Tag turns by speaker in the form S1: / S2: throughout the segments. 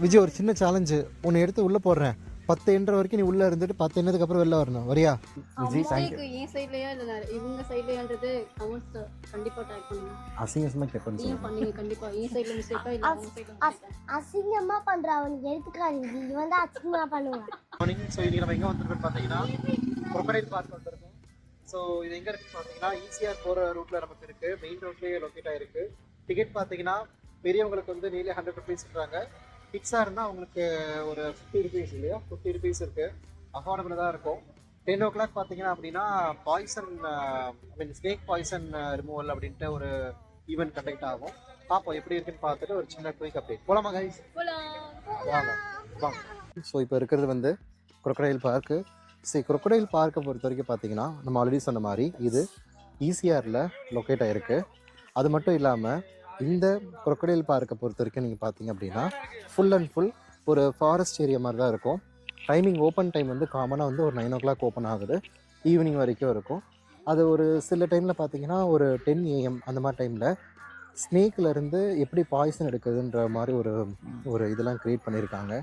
S1: விஜய் ஒரு சின்ன சேலஞ்சு உன்னை எடுத்து உள்ளே போடுறேன் 10 என்ற வரைக்கும் நீ உள்ளே இருந்துட்டு 10 எண்ணதுக்கு அப்புறம் வெளில வரணும் வரியா? விஜய் தேங்க்யூ.
S2: என் சைட்லயா இல்ல இவங்க சைட்லயான்றது கமெண்ட்ஸ் கண்டிப்பா டைப் பண்ணுங்க.
S1: அசிங்கமாக கேட்பேன்னு
S2: நீங்க பண்ணுங்க கண்டிப்பா. என் சைட்ல மிஸ்டேக்கா இல்ல உங்க சைட்ல
S3: அசிங்கமா பண்ற அவனுக்கு எடுத்துக்காதீங்க. இவன் தான் அசிங்கமா பண்ணுவான்.
S1: ஸோ இன்னைக்கு நம்ம எங்கே வந்துருக்கோம் பார்த்தீங்கன்னா crocodile பார்க் வந்திருக்கோம். ஸோ இது எங்கே இருக்குன்னு பார்த்தீங்கன்னா ஈஸியாக போகிற ரூட்டில் நமக்கு இருக்குது. மெயின் ரோட்லேயே லொக்கேட் ஆகிருக்கு. டிக்கெட் பார்த்தீங்கன்னா பெரியவங்களுக்கு வந்து நீலே 100 ருபீஸ் சொல்கிறாங்க. கிட்ஸாக இருந்தால் அவங்களுக்கு ஒரு 50 ருபீஸ் இல்லையா, 50 ருபீஸ் இருக்குது. அஃபோர்டபுளாக தான் இருக்கும். 10 o'clock பார்த்தீங்கன்னா அப்படின்னா பாய்சன் ஸ்னேக் பாய்சன் ரிமூவல் அப்படின்ட்டு ஒரு ஈவெண்ட் கண்டக்ட் ஆகும். பார்ப்போம் எப்படி இருக்குன்னு பார்த்துட்டு ஒரு சின்ன குயிக் அப்டேட். போலாமா கைஸ்? வாங்க வாங்க. ஸோ இப்போ இருக்கிறது வந்து crocodile பார்க்கு. சரி, crocodile பார்க்கை பொறுத்த வரைக்கும் பார்த்தீங்கன்னா நம்ம ஆல்ரெடி சொன்ன மாதிரி இது ஈசிஆரில் லொக்கேட் ஆகிருக்கு. அது மட்டும் இல்லாமல் இந்த crocodile பார்க்கை பொறுத்த வரைக்கும் நீங்கள் பார்த்தீங்க அப்படின்னா ஃபுல் அண்ட் ஃபுல் ஒரு ஃபாரஸ்ட் ஏரியா மாதிரி தான் இருக்கும். டைமிங் ஓப்பன் டைம் வந்து காமனாக வந்து ஒரு 9 o'clock ஓப்பன் ஆகுது. ஈவினிங் வரைக்கும் இருக்கும். அது ஒரு சில டைமில் பார்த்தீங்கன்னா ஒரு 10 AM அந்த மாதிரி டைமில் ஸ்னேக்கிலேருந்து எப்படி பாய்சன் எடுக்குதுன்ற மாதிரி ஒரு இதெல்லாம் க்ரியேட் பண்ணியிருக்காங்க.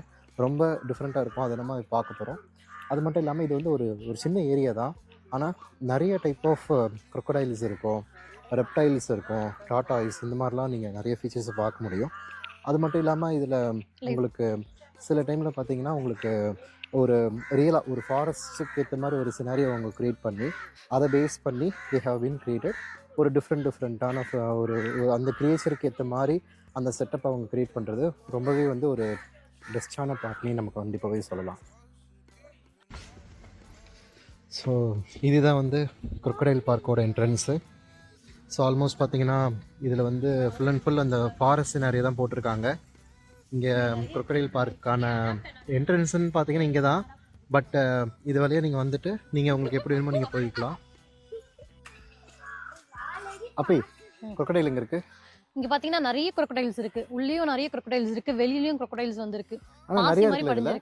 S1: ரொம்ப டிஃப்ரெண்ட்டாக இருக்கும். அதை நம்ம பார்க்க போகிறோம். அது மட்டும் இல்லாமல் இது வந்து ஒரு சின்ன ஏரியா தான். ஆனால் நிறைய டைப் ஆஃப் crocodiles இருக்கும், ரெப்டைல்ஸ் இருக்கும், டாட்டாய்ஸ், இந்த மாதிரிலாம் நீங்கள் நிறைய ஃபீச்சர்ஸை பார்க்க முடியும். அது மட்டும் இல்லாமல் இதில் உங்களுக்கு சில டைமில் பார்த்தீங்கன்னா உங்களுக்கு ஒரு ரியலாக ஒரு ஃபாரஸ்ட்டுக்கு ஏற்ற மாதிரி ஒரு சினாரியோ அவங்க க்ரியேட் பண்ணி அதை பேஸ் பண்ணி தே ஹவ் பீன் க்ரியேட்டட். ஒரு டிஃப்ரெண்ட்டான ஒரு அந்த க்ரியேச்சருக்கு ஏற்ற மாதிரி அந்த செட்டப் அவங்க க்ரியேட் பண்ணுறது ரொம்பவே வந்து ஒரு பெஸ்ட்டான பார்ட்னே நமக்கு கண்டிப்பாகவே சொல்லலாம். ஸோ இதுதான் வந்து crocodile பார்க்கோட என்ட்ரன்ஸு. ஸோ ஆல்மோஸ்ட் பார்த்தீங்கன்னா இதில் வந்து ஃபுல் அண்ட் ஃபுல் அந்த ஃபாரஸ்ட் சினாரியோ தான் போட்டிருக்காங்க. இங்கே crocodile பார்க்கான என்ட்ரன்ஸுன்னு பார்த்தீங்கன்னா இங்கே தான். பட் இது வழியாக நீங்கள் வந்துட்டு நீங்கள் உங்களுக்கு எப்படி வேணுமோ நீங்கள் போய்க்கலாம். அப்படி crocodile எங்கே இருக்குது?
S4: இங்க பாத்தீங்கன்னா நிறைய crocodiles இருக்கு. உள்ளேயும் நிறைய crocodiles இருக்கு, வெளியிலயும் crocodiles வந்திருக்கு.
S1: ஆனால் நிறைய இருக்குல்ல?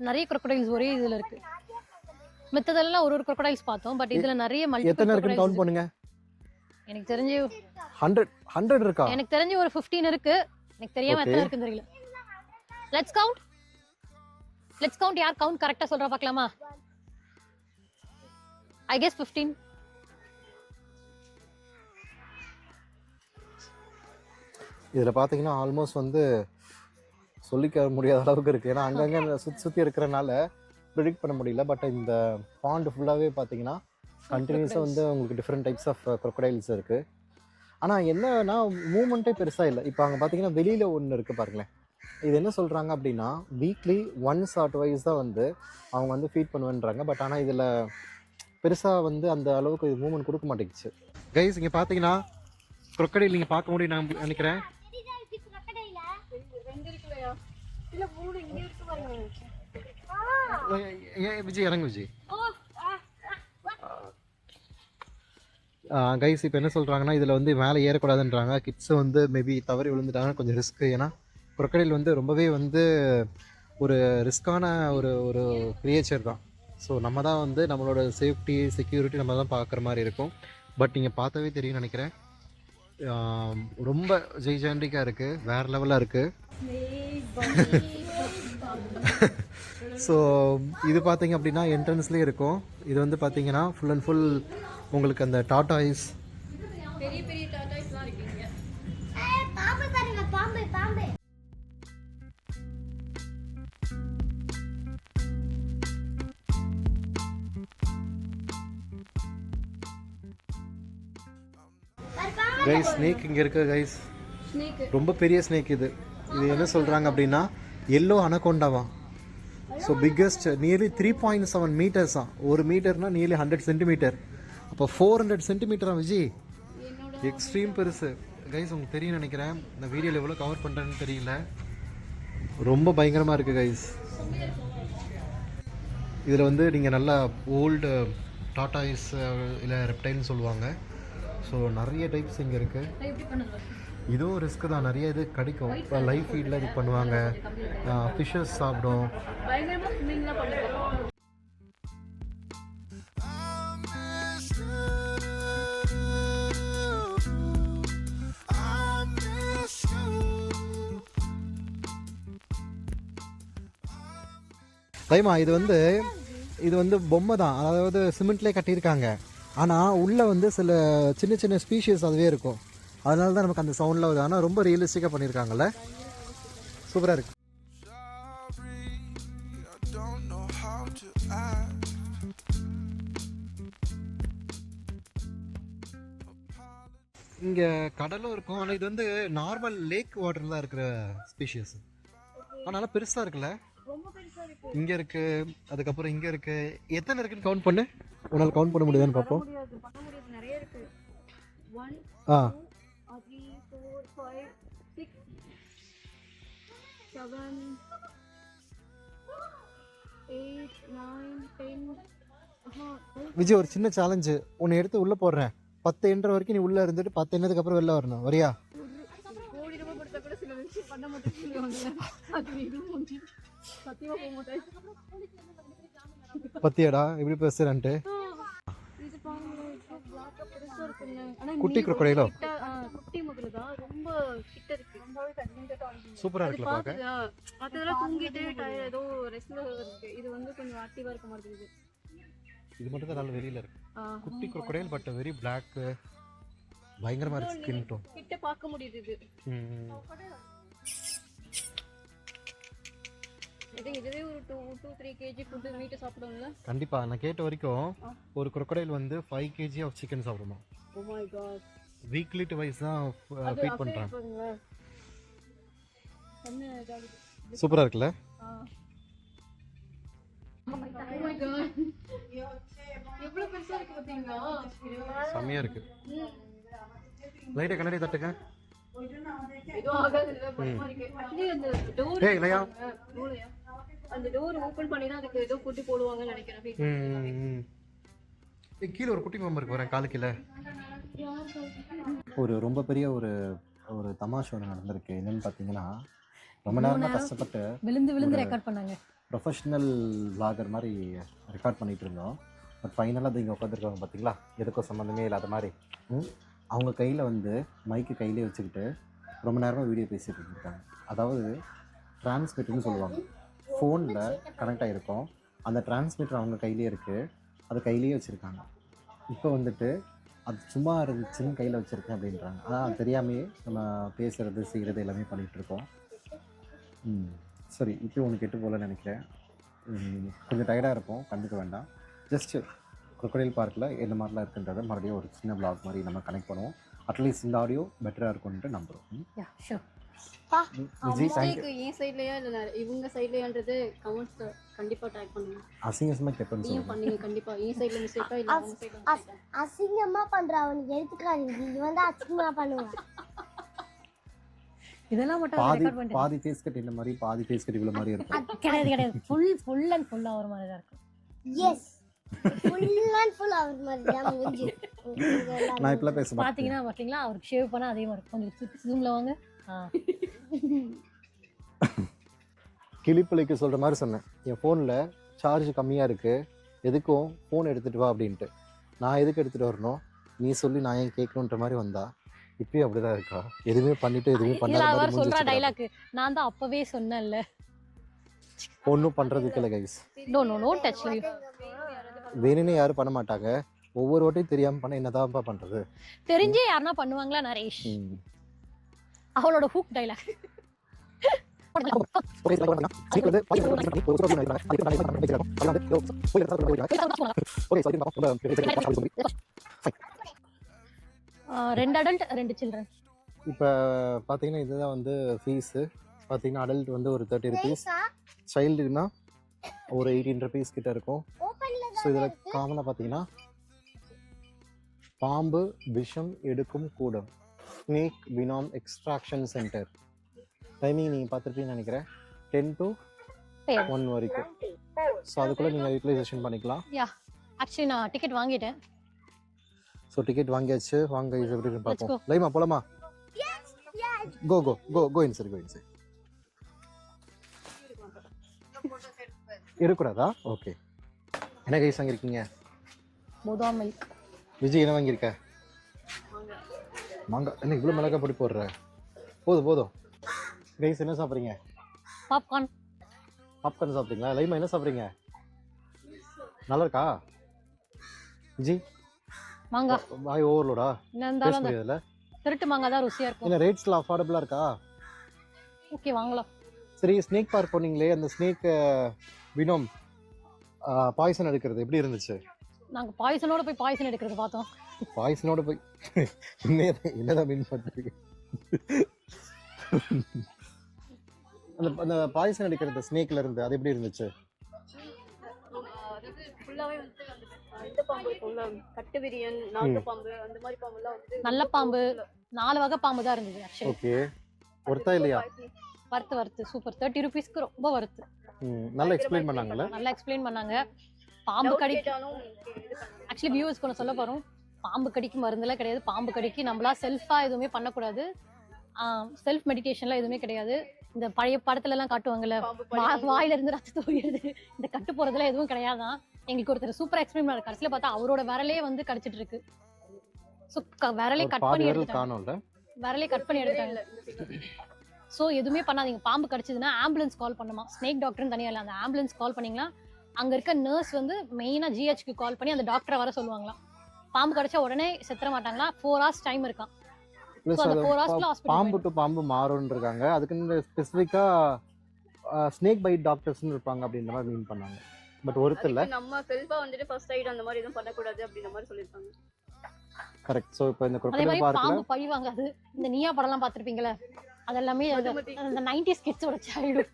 S4: நிறைய crocodiles ஒரே இதுல இருக்கு. மித்ததெல்லாம் ஒரு crocodiles பார்த்தோம். பட் இதுல நிறைய
S1: எத்தனை இருக்குன்னு கவுண்ட் பண்ணுங்க.
S4: எனக்கு தெரிஞ்சு
S1: 100 இருக்கா?
S4: எனக்கு தெரிஞ்சு ஒரு 15 இருக்கு. எனக்கு தெரியாம எத்தனை இருக்குன்னு தெரியல. Let's count. யார் கவுண்ட் கரெக்டா சொல்றா பார்க்கலாமா? I guess 15.
S1: இதில் பார்த்தீங்கன்னா ஆல்மோஸ்ட் வந்து சொல்லிக்க முடியாத அளவுக்கு இருக்குது. ஏன்னா அங்கங்கே சுற்றி இருக்கிறனால ப்ரிடிக்ட் பண்ண முடியல. பட் இந்த பாண்டு ஃபுல்லாகவே பார்த்தீங்கன்னா கண்டினியூஸாக வந்து உங்களுக்கு டிஃப்ரெண்ட் டைப்ஸ் ஆஃப் crocodiles இருக்குது. ஆனால் என்னன்னா மூமெண்ட்டே பெருசாக இல்லை. இப்போ அங்கே பார்த்தீங்கன்னா வெளியில் ஒன்று இருக்குது பாருங்களேன். இது என்ன சொல்கிறாங்க அப்படின்னா வீக்லி 1 or 2 தான் வந்து அவங்க வந்து ஃபீட் பண்ணுவேன்றாங்க. பட் ஆனால் இதில் பெருசாக வந்து அந்த அளவுக்கு இது மூமெண்ட் கொடுக்க மாட்டேங்குச்சு. கைஸ் இங்கே பார்த்தீங்கன்னா crocodile நீங்கள் பார்க்க முடியும் நான் நினைக்கிறேன். விஜய் இறங்கு விஜய். கைஸ் இப்போ என்ன சொல்கிறாங்கன்னா இதில் வந்து மேலே ஏறக்கூடாதுன்றாங்க. கிட்ஸை வந்து மேபி தவறி விழுந்துட்டாங்கன்னா கொஞ்சம் ரிஸ்க்கு. ஏன்னா crocodile வந்து ரொம்பவே வந்து ஒரு ரிஸ்க்கான ஒரு கிரியேச்சர் தான். ஸோ நம்ம தான் வந்து நம்மளோட சேஃப்டி செக்யூரிட்டி நம்ம தான் பார்க்குற மாதிரி இருக்கும். பட் நீங்கள் பார்த்தாவே தெரியும்னு நினைக்கிறேன். ரொம்ப ஜெய்ஜாண்டிக்காக இருக்குது, வேறு லெவலாக இருக்குது. ஸோ இது பார்த்தீங்க அப்படின்னா என்ட்ரன்ஸ்லேயே இருக்கும். இது வந்து பார்த்தீங்கன்னா ஃபுல் அண்ட் ஃபுல் உங்களுக்கு அந்த டாட்டாய்ஸ்,
S2: பெரிய பெரிய டாட்டாய்ஸ்லாம் இருக்கீங்க.
S3: பாம்பு பாருங்க, பாம்பு பாம்பு.
S1: கைஸ் ஸ்னேக் இங்கே இருக்கு கைஸ். ரொம்ப பெரிய ஸ்னேக் இது. இது என்ன சொல்கிறாங்க அப்படின்னா எல்லோ அனகோண்டாவா. So biggest nearly 3.7 meters. ஒரு மீட்டர்னா நியர்லி 100 centimeter. அப்போ 400 centimeter விஜய், எக்ஸ்ட்ரீம் பெருசு. கைஸ் உங்களுக்கு தெரியும் நினைக்கிறேன். இந்த வீடியோவில் எவ்வளோ கவர் பண்ணுறேன்னு தெரியல. ரொம்ப பயங்கரமாக இருக்குது கைஸ். இதில் வந்து நீங்கள் நல்லா ஓல்டு டாட்டாய்ஸ் இல்லை ரெப்டைல்னு சொல்லுவாங்க. ஸோ நிறைய டைப்ஸ் இங்கே இருக்குது. இதுவும் ரிஸ்க்கு தான். நிறைய இது கிடைக்கும். இப்போ லைஃப் ஃபீல்டில் இது பண்ணுவாங்க. ஃபிஷ்ஷஸ் சாப்பிடும்.
S2: பயங்கரமா ஸ்விம்மிங்லாம் பண்ணுவாங்க.
S1: லைமா இது வந்து பொம்மை தான், அதாவது சிமெண்ட்லேயே கட்டியிருக்காங்க. ஆனால் உள்ளே வந்து சில சின்ன சின்ன ஸ்பீஷியஸ் அதுவே இருக்கும், அதனால தான் நமக்கு அந்த சவுண்டில் வருது. ஆனால் ரொம்ப ரியலிஸ்டிக்காக பண்ணியிருக்காங்கல்ல, சூப்பராக இருக்கு. இங்கே கடலும் இருக்கும், ஆனால் இது வந்து நார்மல் லேக் வாட்டர் தான் இருக்கிற ஸ்பீஷியஸ். அதனால பெருசாக இருக்குல்ல, இங்கே இருக்கு, அதுக்கப்புறம் இங்கே இருக்கு. எத்தனை இருக்குன்னு கவுண்ட் பண்ணு, உன்னால் கவுண்ட் பண்ண முடியுதான்னு பார்ப்போம்.
S2: நிறைய இருக்கு. 1
S1: ஆ
S2: 2 3 4 5 6 7 8 9 10.
S1: விஜய், ஒரு சின்ன சேலஞ்சு உன்னை எடுத்து உள்ளே போடுறேன். 10 எண்ற வரைக்கும் நீ உள்ளே இருந்துட்டு 10 எண்ணதுக்கு அப்புறம் வெளில வரணும், வரியா?
S2: கோடி ரூபாய் கொடுத்தா கூட சில விஷயம் பண்ண மாட்டேன். அது இது சத்தியமா போக மாட்டேன்.
S1: பத்தியாடா எப்படி பேசுறேன்ட்டு.
S2: இது பாருங்க, பிளாக்கா பெருசா இருக்குங்க. ஆனா
S1: குட்டி crocodile-ஓ?
S2: குட்டி முதல்ல தான் ரொம்ப கிட்ட இருக்கு. ரொம்பவே கன்வீனியன்ட்டா இருக்கு.
S1: சூப்பராக இருக்குல்ல பார்க்க.
S2: மற்றதெல்லாம் தூங்கிட்டு ஏதோ ரெஸ்ட்ல இருக்கு. இது வந்து கொஞ்சம் ஆக்டிவா இருக்க மாதிரி இருக்குது.
S1: இது மட்டும் தான் நல்ல வெளியில இருக்கு. குட்டி crocodile பட் வெரி பிளாக், பயங்கரமா இருக்கு ஸ்கின் டோன்.
S2: கிட்ட பார்க்க முடியுது இது. இதுவே ஒரு 2-3 kg ஃபுட் மீட் சாப்பிடும்ல.
S1: கண்டிப்பா, நான் கேட்ட வரைக்கும் ஒரு crocodile வந்து 5 kg ஆஃப் சிக்கன் சாப்பிடுமா.
S2: Oh my god.
S1: Weekly twice தான் ஃபீட் பண்றாங்க. சூப்பரா இருக்குல்ல.
S2: எவ்வளவு பெருசா இருக்கு பாத்தீங்களா?
S1: செமையா இருக்கு. லைட்டா கண்ணாடி தட்டுங்க.
S2: ஏதோ ஆகாது இல்ல, பயமா இருக்கு. actually அந்த டோர்
S1: ஏய் லயா,
S2: அந்த டோர் ஓபன் பண்ணி தான் அதுக்கு ஏதோ ஃபுட் போடுவாங்கன்னு நினைக்கிறேன்.
S1: கீழே ஒரு குட்டி பாம்பு இருக்கு, வரேன் காலு கீழே. ஒரு ரொம்ப பெரிய ஒரு தமாஷ் ஒன்று நடந்திருக்கு. என்னன்னு பார்த்தீங்கன்னா, ரொம்ப நேரமாக கஷ்டப்பட்டு
S4: விழுந்து ரெக்கார்ட் பண்ணாங்க.
S1: ப்ரொஃபஷ்னல் விளாகர் மாதிரி ரெக்கார்ட் பண்ணிகிட்டு இருந்தோம். பட் ஃபைனலாக அது இங்கே உட்காந்துருக்காங்க பார்த்தீங்களா, எதுக்கும் சம்மந்தமே இல்லாத மாதிரி. அவங்க கையில் வந்து மைக்கு கையிலே வச்சுக்கிட்டு ரொம்ப நேரமாக வீடியோ பேசிகிட்டு இருந்திருக்காங்க. அதாவது டிரான்ஸ்மிட்டர்னு சொல்லுவாங்க, ஃபோனில் கனெக்ட் ஆகிருக்கும். அந்த டிரான்ஸ்மிட்டர் அவங்க கையிலே இருக்குது, அது கையிலேயே வச்சுருக்காங்க. இப்போ வந்துட்டு அது சும்மா இருந்துச்சுன்னு கையில் வச்சுருக்கேன் அப்படின்றாங்க. ஆனால் தெரியாமையே நம்ம பேசுகிறது செய்கிறது எல்லாமே பண்ணிகிட்ருக்கோம். சரி, இப்போ உனக்கு கெட்டு போகலன்னு நினைக்கிறேன். கொஞ்சம் டயர்டாக இருப்போம், கண்டுக்க வேண்டாம். ஜஸ்ட்டு crocodile பார்க்கில் என்ன மாதிரிலாம் இருக்குன்றதை மறுபடியும் ஒரு சின்ன vlog மாதிரி நம்ம கனெக்ட் பண்ணுவோம். அட்லீஸ்ட் இந்த ஆடியோ பெட்டராக இருக்கும்ன்ட்டு நம்புகிறோம். விஜய், தேங்க்யூ.
S2: என் சைடுலயா இல்ல இவங்க சைடுலயான்றது கமெண்ட்ஸ் கண்டிப்பா டாக் பண்ணுங்க.
S1: அசிங்கமாக கேட்பேன்னு
S2: நீங்க
S1: சொல்லுங்கள்.
S2: பண்ணுங்க கண்டிப்பா. என் சைடுல மிஸ்டேக்கா இல்ல அவங்க சைடுல
S3: அசிங்கமா பண்ற அவனுக்கு எடுத்துக்காதீங்க. இவன் தான் அசிங்கமா பண்ணுவான்.
S4: இதெல்லாம் மட்டும் ரெக்கார்ட் பண்ணிட்டு
S1: பாதி ஃபேஸ் கட் இந்த மாதிரி, பாதி ஃபேஸ் கட் இவ்வளோ மாதிரி இருக்கும்.
S4: கிடையாது. ஃபுல் அண்ட் ஃபுல்லா ஒரு மாதிரி தான் இருக்கும்.
S3: எஸ், ஃபுல் அண்ட் ஃபுல் அவர் மாதிரி தான் மூஞ்சி.
S1: நான் இப்பெல்லாம் பேச மாட்டேன்.
S4: பாத்தீங்களா அவருக்கு ஷேவ் பண்ணா அதே மாதிரி இருக்கும். கொஞ்சம் ஜூம்ல வாங்க.
S1: கிளிப்பிள்ளைக்கு சொல்கிற மாதிரி சொன்னேன், என் ஃபோனில் சார்ஜ் கம்மியாக இருக்குது, எதுக்கும் ஃபோன் எடுத்துகிட்டு வா அப்படின்ட்டு. நான் எதுக்கு எடுத்துகிட்டு வரணும், நீ சொல்லி நான் ஏன் கேட்கணுன்ற மாதிரி வந்தா. இப்பயும் அப்படிதான் இருக்கா, எதுவுமே பண்ணிட்டு எதுவுமே பண்ணாத
S4: சொல்ற டைலாக் நான் தான் அப்பவே சொன்னேன்ல.
S1: ஒன்றும் பண்ணுறதுக்கு இல்லை கைஸ்.
S4: No touch you.
S1: வேணும்னே யாரும் பண்ண மாட்டாங்க, ஒவ்வொரு வாட்டையும் தெரியாமல் பண்ண என்னதான்ப்பா பண்ணுறது.
S4: தெரிஞ்சே யாருன்னா பண்ணுவாங்களா நரேஷ்? அவளோட ஹூக் டைலாக். ரெண்டு அடல்ட் 2 சில்ட்ரன்.
S1: இப்போ பார்த்தீங்கன்னா இதுதான் வந்து ஃபீஸு. பார்த்தீங்கன்னா அடல்ட் வந்து ஒரு 30 rupees, சைல்டுனா ஒரு 18 rupees கிட்ட இருக்கும். ஸோ இதில் காமனாக பார்த்தீங்கன்னா பாம்பு விஷம் எடுக்கும் கூடம், ஸ்னேக் வினாம் எக்ஸ்ட்ராக்ஷன் சென்டர். டைமிங் நீங்கள் பார்த்துருப்பீங்கன்னு நினைக்கிறேன், 10 to 1 வரைக்கும். ஸோ அதுக்குள்ளே நீங்கள் யூட்டிலைசேஷன் பண்ணிக்கலாம்.
S4: ஆக்சுவலி நான் டிக்கெட் வாங்கிட்டேன்.
S1: ஸோ டிக்கெட் வாங்கியாச்சு, வாங்க இது எப்படி பார்ப்போம். லைமா போலாமா? Go inside, go inside. இருக்கக்கூடாதா? ஓகே. என்ன கைஸ் வாங்கியிருக்கீங்க?
S4: போதாம் மில்க்.
S1: விஜய் என்ன வாங்கியிருக்க? மாங்காய். என்ன இவ்வளோ மிளகா பொடி போடுற? போதும் கைஸ். என்ன சாப்பிட்றீங்க?
S4: பாப்கார்ன்.
S1: பாப்கார்ன் சாப்பிட்டீங்களா? லைமா என்ன சாப்பிட்றீங்க? நல்லா இருக்கா ஜி?
S4: மாங்காய்
S1: வாய் ஓவர்லோடா?
S4: என்ன
S1: டேஸ்ட்
S4: இருந்தாலும் அந்த
S1: முடியாதுல்ல?
S4: திருட்டு மாங்காய் தான் ருசியா இருக்கும்.
S1: இல்லை ரேட்ஸ்லாம் அஃபோர்டபுளாக இருக்கா?
S4: ஓகே வாங்கலாம்.
S1: சரி, ஸ்னேக் பார்க் போனீங்களே, அந்த ஸ்னேக் வினோம் பாய்சன் எடுக்கிறது எப்படி இருந்துச்சு?
S4: நாங்க பாய்சனோட போய் பாய்சன் எடுக்கிறது பார்த்தோம்.
S1: பாய்சனோட போய் என்னதான் மீன் பண்ணுறீங்க? அந்த அந்த பாய்சன் எடுக்கிறது ஸ்னேக்ல இருந்து அது எப்படி இருந்துச்சு?
S2: அதாவது ஃபுல்லாவே வந்து இந்த பாம்பு இருக்கும்ல, கட்டு விரியன், நாட்டு பாம்பு, அந்த மாதிரி பாம்புலாம் வந்து
S4: நல்ல பாம்பு 4 வகை பாம்பு தான் இருந்தது ஆக்சுவலி.
S1: ஓகே, ஒருத்தா இல்லையா?
S4: வறுத்து சூப்பர். 30 ருபீஸ்க்கு ரொம்ப வறுத்து.
S1: நல்லா எக்ஸ்பிளைன் பண்ணாங்கல்ல?
S4: நல்லா எக்ஸ்பிளைன் பண்ணாங்க. பாம்பு கடிக்கு ஆக்சுவலி வியூவர்ஸ்க்கு ஒன்று சொல்ல போகிறோம். பாம்பு கடிக்கு மருந்தெல்லாம் கிடையாது. பாம்பு கடிக்கு நம்மளா செல்ஃபாக எதுவுமே பண்ணக்கூடாது. செல்ஃப் மெடிடேஷன்லாம் எதுவுமே கிடையாது. இந்த பழைய படத்துல எல்லாம் காட்டுவாங்கல்ல, வாயில இருந்து ரத்தத்தை உயிடுது, இந்த கட்டு போறதுல எதுவும் கிடையாதான். எங்களுக்கு ஒருத்தர் சூப்பரா எக்ஸ்பிளைன் பண்ணாரு. கடைசியில பார்த்தா அவரோட விரலே வந்து கடிச்சிட்டு இருக்கு. ஸோ விரலே கட் பண்ணி எடுத்துட்டாங்க. விரலே கட் பண்ணி எடுத்தாங்க. ஸோ எதுவுமே பண்ணாதீங்க. பாம்பு கடிச்சதுன்னா ஆம்புலன்ஸ் கால் பண்ணுமா. ஸ்னேக் டாக்டர்னு தனியாக இல்லை, அந்த ஆம்புலன்ஸ் கால் பண்ணிங்கன்னா அங்கே இருக்க நர்ஸ் வந்து மெயினாக ஜிஹெச்க்கு கால் பண்ணி அந்த டாக்டரை வர சொல்லுவாங்களாம். பாம்பு கடிச்சா உடனே செத்துற மாட்டாங்களா. 4 hours டைம் இருக்கான்.
S1: பாம்பு டு பாம்பு மாறும்னு இருக்காங்க. அதுக்கு ஸ்பெசிஃபிக்கா ஸ்னேக் பைட் டாக்டர்ஸ்னு இருப்பாங்க அப்படின்ற மாதிரி மீன் பண்ணாங்க. பட் ஒருத்தர் இல்ல,
S2: நம்ம செல்ஃபா வந்துட்டு ஃபர்ஸ்ட் எய்ட் அந்த மாதிரி எதுவும் பண்ணக்கூடாது அப்படின்ற மாதிரி சொல்லியிருக்காங்க.
S1: கரெக்ட். ஸோ இப்போ இந்த
S4: அதே
S1: crocodile
S4: மாதிரி
S1: பார்க்ல
S4: பாம்பு பழி வாங்காது. இந்த நீயா படம்லாம் பார்த்துருப்பீங்களே, அதெல்லாமே அந்த 90s கிட்ஸோட சைல்டு.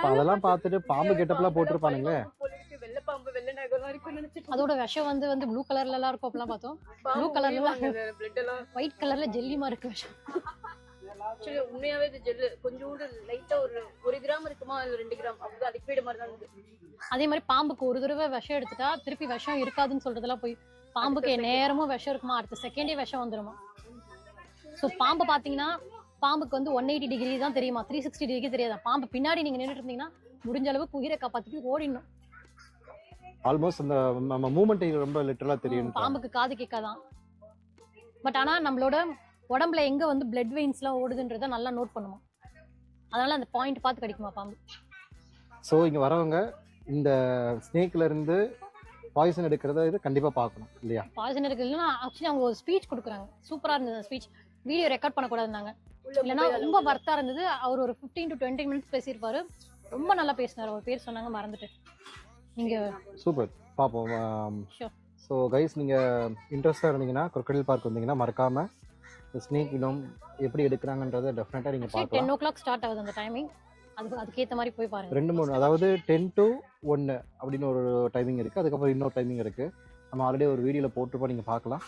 S1: அதெல்லாம் பார்த்துட்டு பாம்பு கெட்டப்லாம் போட்டிருப்பானுங்க.
S2: வெள்ளை பாம்பு, வெள்ளை நகலாம் இருக்குன்னு நினைச்சிட்டு
S4: அதோட விஷம் வந்து ப்ளூ கலர்ல எல்லாம் இருக்கும். அப்பெல்லாம் பார்த்தோம். ப்ளூ கலர்ல
S2: பிளட் எல்லாம்
S4: ஒயிட் கலர்ல ஜெல்லிமா இருக்கு விஷம்.
S2: ஆக்சுவலி உண்மையாவே இது ஜெல்லு கொஞ்சோண்டு லைட்டா ஒரு 1 கிராம் இருக்குமா, இல்ல 2 கிராம் அப்படிதான் லிக்விட் மாதிரி தான் இருந்தது.
S4: அதே மாதிரி பாம்புக்கு ஒரு தடவை விஷம் எடுத்துட்டா திருப்பி விஷம் இருக்காதுன்னு சொல்றதெல்லாம் போய். பாம்புக்கு நேரமும் விஷம் இருக்குமா, அடுத்த செகண்டே விஷம் வந்துருமா. ஸோ பாம்பை பார்த்தீங்கன்னா பாம்புக்கு வந்து 180 டிகிரி தான் தெரியுமா, 360 டிகிரி தெரியாதா. பாம்பு பின்னாடி நீங்க நின்றுட்டு இருந்தீங்கன்னா முடிஞ்ச அளவுக்கு உயிரை காப்பாத்திட்டு ஓடிடணும்.
S1: ஆல்மோஸ்ட் அந்த நம்ம மூவ்மெண்ட் ரொம்ப லிட்டரலா தெரியும்.
S4: பாம்புக்கு காது கேட்காதான். பட் ஆனா நம்மளோட உடம்புல எங்க வந்து பிளட் வெயின்ஸ்லாம் ஓடுதுன்றத நல்லா நோட் பண்ணுவோம். அதனால அந்த பாயிண்ட் பார்த்து கடிக்குமா பாம்பு.
S1: ஸோ இங்க வரவங்க இந்த ஸ்னேக்ல இருந்து பாய்சன் எடுக்கிறத இது கண்டிப்பா பார்க்கணும் இல்லையா?
S4: பாய்சன் இருக்குதுன்னா ஆக்சுவலி அவங்க ஒரு ஸ்பீச் கொடுக்குறாங்க. சூப்பரா இருந்தது ஸ்பீச். Video record பண்ணக்கூடாதுன்னாங்க. இல்லைன்னா ரொம்ப வர்த்தா இருந்தது. அவர் ஒரு 15 to 20 minutes பேசியிருப்பாரு. ரொம்ப நல்லா பேசினார். அவர் பேர் சொன்னாங்க, மறந்துட்டு. நீங்க
S1: சூப்பர் பார்ப்போம்.
S4: Sure.
S1: ஸோ கைஸ், நீங்கள் இன்ட்ரெஸ்டாக இருந்தீங்கன்னா crocodile பார்க் வந்தீங்கன்னா மறக்காம ஸ்னேக் வினோம் எப்படி எடுக்கிறாங்கன்றதை டெஃபினட்டாக நீங்கள் பார்க்கலாம்.
S4: 10 o'clock ஸ்டார்ட் ஆகுது அந்த டைமிங். அதுக்கேற்ற மாதிரி போய் பாருங்க.
S1: 2-3 அதாவது 10 to 1 அப்படின்னு ஒரு டைமிங் இருக்குது. அதுக்கப்புறம் இன்னொரு டைமிங் இருக்குது. நம்ம ஆல்ரெடி ஒரு வீடியோவில் போட்டுருப்போம், நீங்கள் பார்க்கலாம்.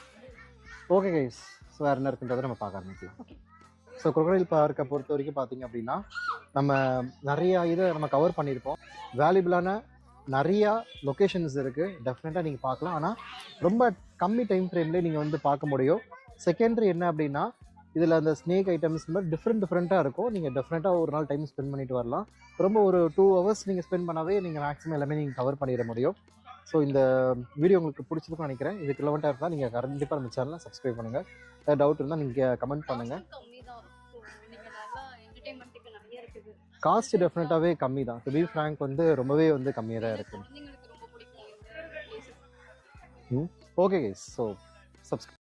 S1: ஓகே கைஸ், ஸோ வேறு என்ன இருக்குன்றதை நம்ம பார்க்க ஆரம்பிக்கலாம். ஸோ crocodile பார்க்கை பொறுத்த வரைக்கும் பார்த்தீங்க அப்படின்னா நம்ம நிறையா இதை நம்ம கவர் பண்ணியிருப்போம். வேல்யூபிளான நிறையா லொக்கேஷன்ஸ் இருக்குது. டெஃபினட்டாக நீங்கள் பார்க்கலாம். ஆனால் ரொம்ப கம்மி டைம் ஃப்ரேம்லேயே நீங்கள் வந்து பார்க்க முடியும். செகண்டரி என்ன அப்படின்னா இதில் அந்த ஸ்னேக் ஐட்டம்ஸ் மாதிரி டிஃப்ரெண்ட்டாக இருக்கும். நீங்கள் டெஃபினட்டாக ஒரு நாள் டைம் ஸ்பெண்ட் பண்ணிட்டு வரலாம். ரொம்ப ஒரு 2 hours நீங்கள் ஸ்பெண்ட் பண்ணாவே நீங்கள் மேக்ஸிமம் எல்லாமே நீங்கள் கவர் பண்ணிட முடியும். ஸோ இந்த வீடியோ உங்களுக்கு பிடிச்சிருக்குன்னு நினைக்கிறேன். இதுக்கு ரிலவெண்ட்டாக இருந்தால் நீங்கள் கண்டிப்பாக நம்ம சேனலை சப்ஸ்கிரைப் பண்ணுங்கள். ஏதாவது டவுட் இருந்தால் நீங்கள் கமெண்ட் பண்ணுங்கள். காஸ்ட் டெஃபினட்டாகவே கம்மி தான். டு பி ஃப்ராங்க் வந்து ரொம்பவே வந்து கம்மியாக தான் இருக்குது. Okay guys, so subscribe.